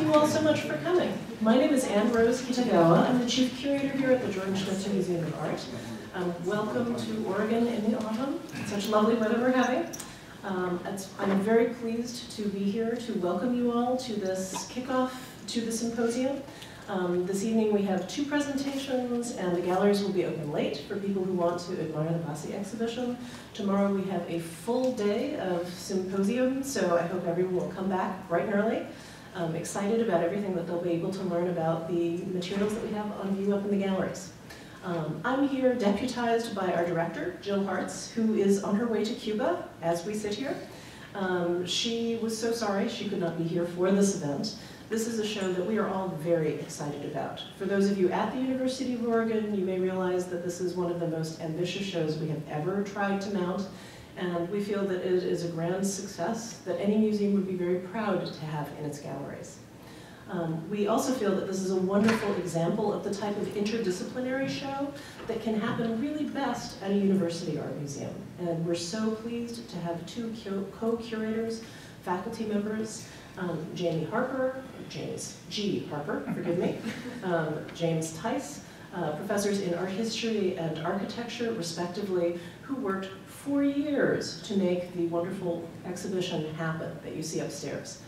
you all so much for coming. My name is Anne Rose Kitagawa. I'm the chief curator here at the Schnitzer Museum of Art. Welcome to Oregon in the autumn. Such lovely weather we're having. I'm very pleased to be here to welcome you all to this kickoff to the symposium. This evening we have 2 presentations, and the galleries will be open late for people who want to admire the Vasi exhibition. Tomorrow we have a full day of symposium, so I hope everyone will come back bright and early. I'm excited about everything that they'll be able to learn about the materials that we have on view up in the galleries. I'm here deputized by our director, Jill Hartz, who is on her way to Cuba as we sit here. She was so sorry she could not be here for this event. This is a show that we are all very excited about. For those of you at the University of Oregon, you may realize that this is one of the most ambitious shows we have ever tried to mount, and we feel that it is a grand success that any museum would be very proud to have in its galleries. We also feel that this is a wonderful example of the type of interdisciplinary show that can happen really best at a university art museum. And we're so pleased to have 2 co-curators, faculty members, James G. Harper, forgive me, James Tice, professors in art history and architecture, respectively, who worked for years to make the wonderful exhibition happen that you see upstairs.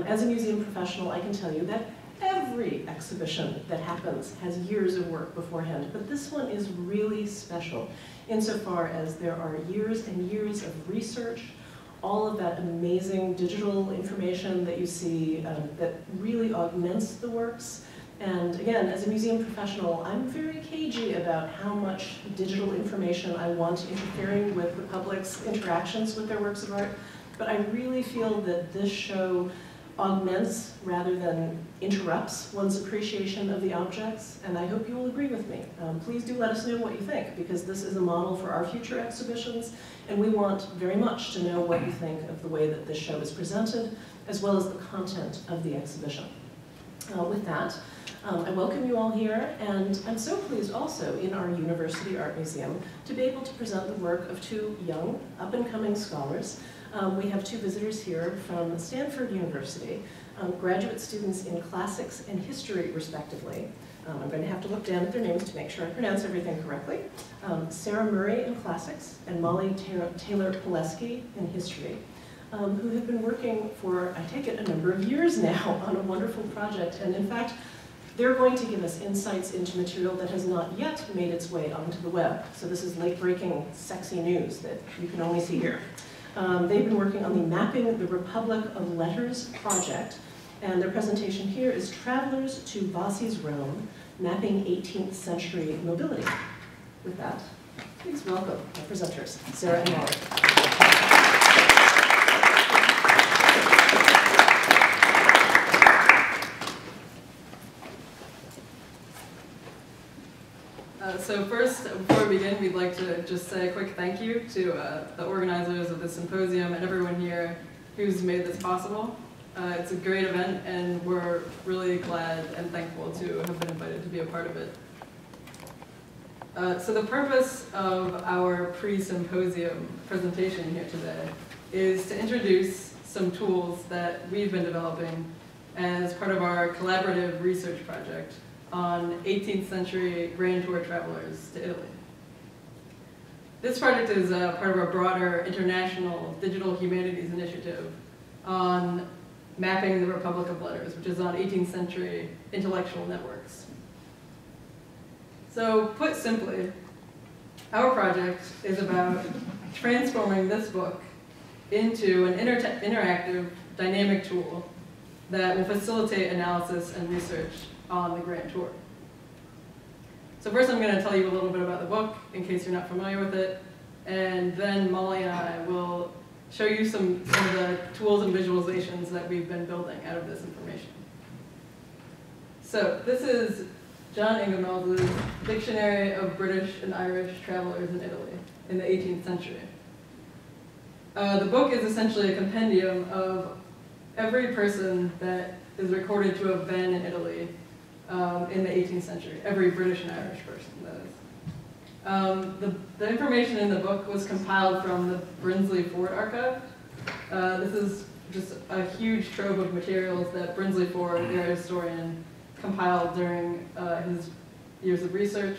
As a museum professional, I can tell you that every exhibition that happens has years of work beforehand, but this one is really special insofar as there are years and years of research, all of that amazing digital information that you see that really augments the works. And again, as a museum professional, I'm very cagey about how much digital information I want interfering with the public's interactions with their works of art, but I really feel that this show augments rather than interrupts one's appreciation of the objects, and I hope you will agree with me. Please do let us know what you think, because this is a model for our future exhibitions, and we want very much to know what you think of the way that this show is presented, as well as the content of the exhibition. With that, I welcome you all here, and I'm so pleased also in our University Art Museum to be able to present the work of 2 young, up-and-coming scholars. We have 2 visitors here from Stanford University, graduate students in classics and history, respectively. I'm going to have to look down at their names to make sure I pronounce everything correctly. Sarah Murray in classics and Molly Taylor-Polesky in history, who have been working for, I take it, a number of years now on a wonderful project. And in fact, they're going to give us insights into material that has not yet made its way onto the web. So this is late-breaking, sexy news that you can only see here. They've been working on the Mapping the Republic of Letters project, and their presentation here is Travelers to Vasi's Rome, Mapping 18th Century Mobility. With that, please welcome our presenters, Sarah and Molly. So first, before we begin, we'd like to just say a quick thank you to the organizers of the symposium and everyone here who's made this possible. It's a great event, and we're really glad and thankful to have been invited to be a part of it. So the purpose of our pre-symposium presentation here today is to introduce some tools that we've been developing as part of our collaborative research project on 18th century Grand Tour travelers to Italy. This project is part of our broader international digital humanities initiative on mapping the Republic of Letters, which is on 18th century intellectual networks. So put simply, our project is about transforming this book into an interactive, dynamic tool that will facilitate analysis and research on the Grand Tour. So first I'm going to tell you a little bit about the book, in case you're not familiar with it, and then Molly and I will show you some of the tools and visualizations that we've been building out of this information. So this is John Ingemel's Dictionary of British and Irish Travelers in Italy in the 18th century. The book is essentially a compendium of every person that is recorded to have been in Italy in the 18th century, every British and Irish person, that is. The information in the book was compiled from the Brinsley Ford Archive. This is just a huge trove of materials that Brinsley Ford, the art historian, compiled during his years of research.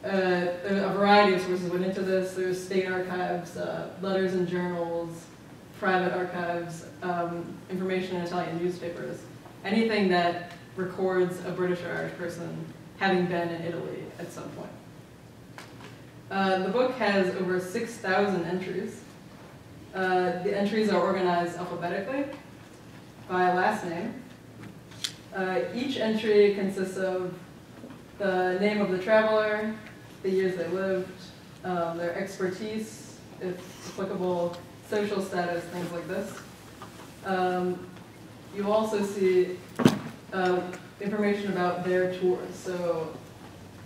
A variety of sources went into this. There's state archives, letters and journals, private archives, information in Italian newspapers, anything that records a British or Irish person having been in Italy at some point. The book has over 6,000 entries. The entries are organized alphabetically by last name. Each entry consists of the name of the traveler, the years they lived, their expertise, if applicable, social status, things like this. You also see information about their tours. So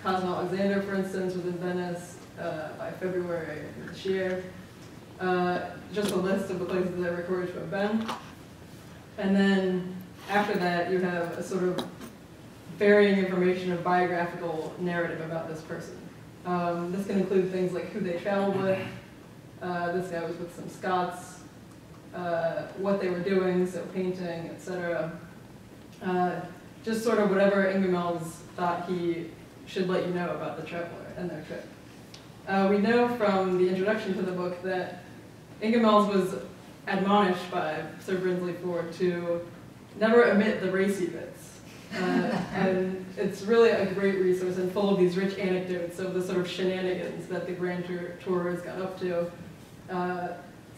Cosmo Alexander, for instance, was in Venice by February of this year. Just a list of the places that are recorded to have been. And then after that, you have a sort of varying information of biographical narrative about this person. This can include things like who they traveled with. This guy was with some Scots. What they were doing, so painting, etc. Just sort of whatever Ingemels thought he should let you know about the traveler and their trip. We know from the introduction to the book that Ingemels was admonished by Sir Brinsley Ford to never omit the racy bits. And it's really a great resource and full of these rich anecdotes of the sort of shenanigans that the Grand Tourers got up to.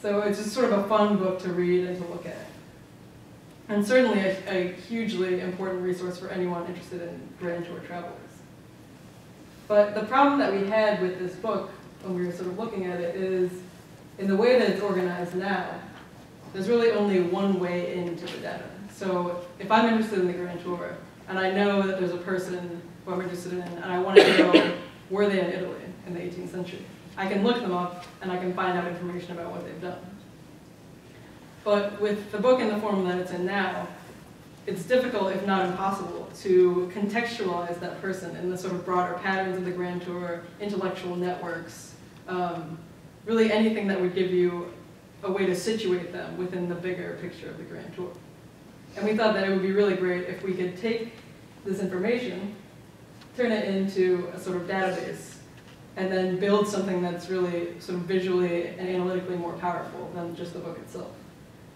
So it's just sort of a fun book to read and to look at. And certainly a hugely important resource for anyone interested in Grand Tour travelers. But the problem that we had with this book when we were sort of looking at it is, in the way that it's organized now, there's really only one way into the data. So if I'm interested in the Grand Tour, and I know that there's a person who I'm interested in, and I want to know, were they in Italy in the 18th century? I can look them up, and I can find out information about what they've done. But with the book in the form that it's in now, it's difficult, if not impossible, to contextualize that person in the sort of broader patterns of the Grand Tour, intellectual networks, really anything that would give you a way to situate them within the bigger picture of the Grand Tour. And we thought that it would be really great if we could take this information, turn it into a sort of database, and then build something that's really sort of visually and analytically more powerful than just the book itself.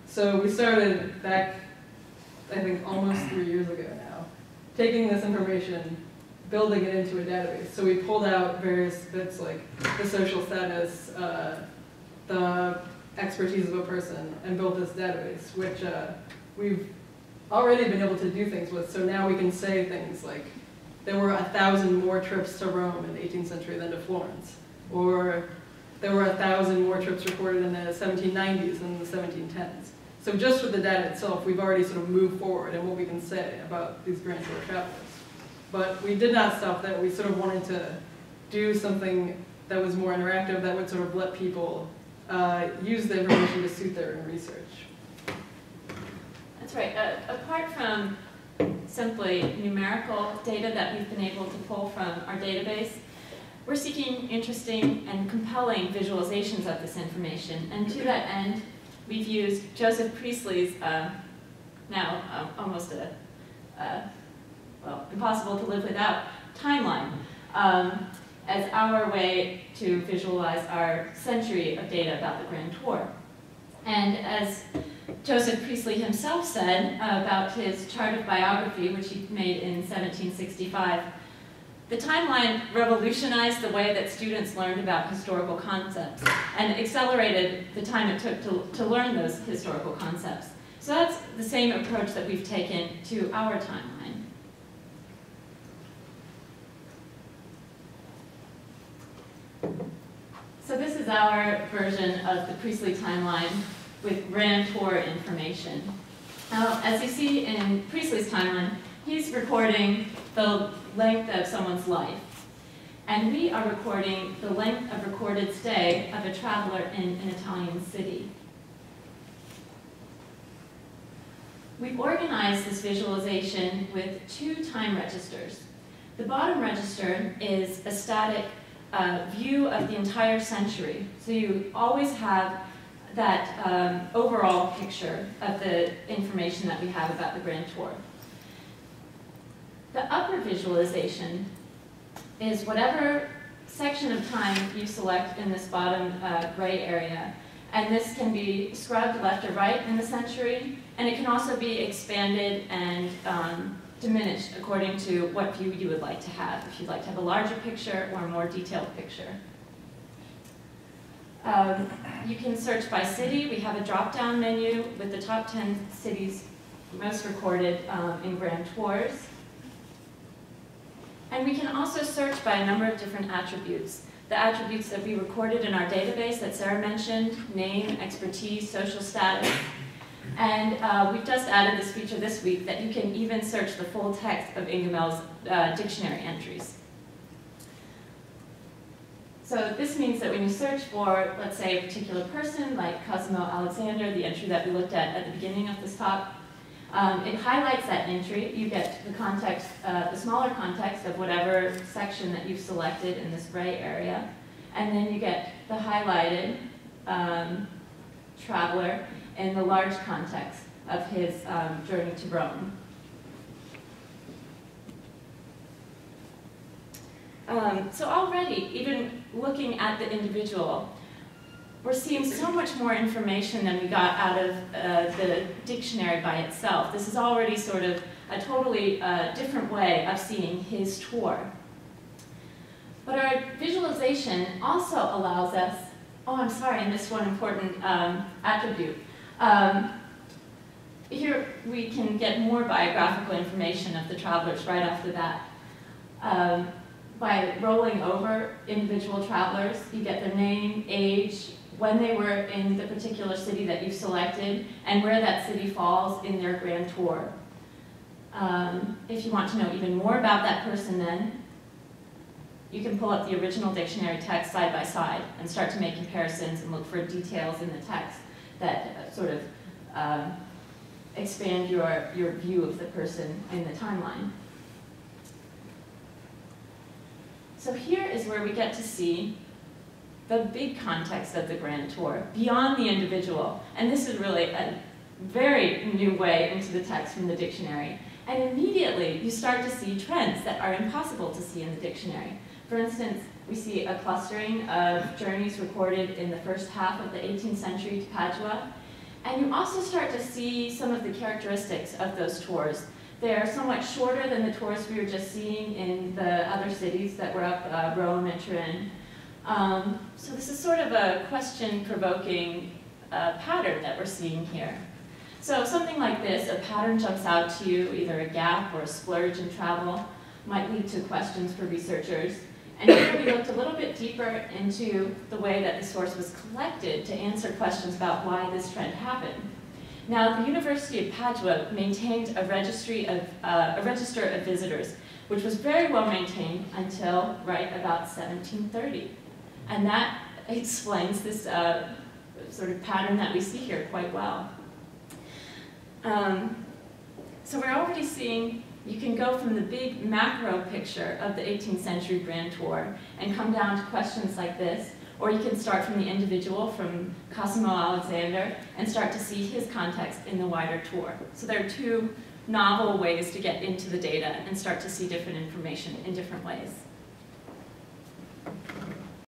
So we started back, I think, almost 3 years ago now, taking this information, building it into a database. So we pulled out various bits like the social status, the expertise of a person, and built this database, which we've already been able to do things with. So now we can say things like, there were 1,000 more trips to Rome in the 18th century than to Florence, or there were 1,000 more trips recorded in the 1790s than the 1710s. So just with the data itself, we've already sort of moved forward in what we can say about these Grand Tour travelers. But we did not stop there. We sort of wanted to do something that was more interactive, that would sort of let people use the information to suit their own research. That's right. Apart from simply numerical data that we've been able to pull from our database, we're seeking interesting and compelling visualizations of this information. And to that end, we've used Joseph Priestley's, now almost well, impossible to live without, timeline as our way to visualize our century of data about the Grand Tour. And as Joseph Priestley himself said about his chart of biography, which he made in 1765, the timeline revolutionized the way that students learned about historical concepts and accelerated the time it took to learn those historical concepts. So that's the same approach that we've taken to our timeline. So this is our version of the Priestley timeline with Grand Tour information. Now, as you see in Priestley's timeline, he's recording the length of someone's life. And we are recording the length of recorded stay of a traveler in an Italian city. We've organized this visualization with 2 time registers. The bottom register is a static view of the entire century. So you always have that overall picture of the information that we have about the Grand Tour. The upper visualization is whatever section of time you select in this bottom gray area. And this can be scrubbed left or right in the century, and it can also be expanded and diminished according to what view you would like to have, if you'd like to have a larger picture or a more detailed picture. You can search by city. We have a drop-down menu with the top 10 cities most recorded in Grand Tours. And we can also search by a number of different attributes. The attributes that we recorded in our database that Sarah mentioned: name, expertise, social status. And we've just added this feature this week that you can even search the full text of Ingemel's dictionary entries. So this means that when you search for, let's say, a particular person, like Cosimo Alexander, the entry that we looked at the beginning of this talk, it highlights that entry. You get the context, the smaller context of whatever section that you've selected in this gray area. And then you get the highlighted traveler in the large context of his journey to Rome. So already, even looking at the individual, we're seeing so much more information than we got out of the dictionary by itself. This is already sort of a totally different way of seeing his tour. But our visualization also allows us, oh, I'm sorry, I missed one important attribute. Here we can get more biographical information of the travelers right off the bat. By rolling over individual travelers, you get their name, age, when they were in the particular city that you've selected, and where that city falls in their Grand Tour. If you want to know even more about that person then, you can pull up the original dictionary text side by side and start to make comparisons and look for details in the text that sort of expand your view of the person in the timeline. So here is where we get to see the big context of the Grand Tour, beyond the individual. And this is really a very new way into the text from the dictionary. And immediately you start to see trends that are impossible to see in the dictionary. For instance, we see a clustering of journeys recorded in the first half of the 18th century to Padua. And you also start to see some of the characteristics of those tours. They're somewhat shorter than the tours we were just seeing in the other cities that were up, Rome and Turin. So this is sort of a question-provoking pattern that we're seeing here. So something like this, a pattern jumps out to you, either a gap or a splurge in travel, might lead to questions for researchers. And here we looked a little bit deeper into the way that the source was collected to answer questions about why this trend happened. Now, the University of Padua maintained a register of visitors, which was very well maintained until right about 1730. And that explains this sort of pattern that we see here quite well. So we're already seeing, you can go from the big macro picture of the 18th century Grand Tour and come down to questions like this, or you can start from the individual, from Cosimo Alexander, and start to see his context in the wider tour. So there are two novel ways to get into the data and start to see different information in different ways.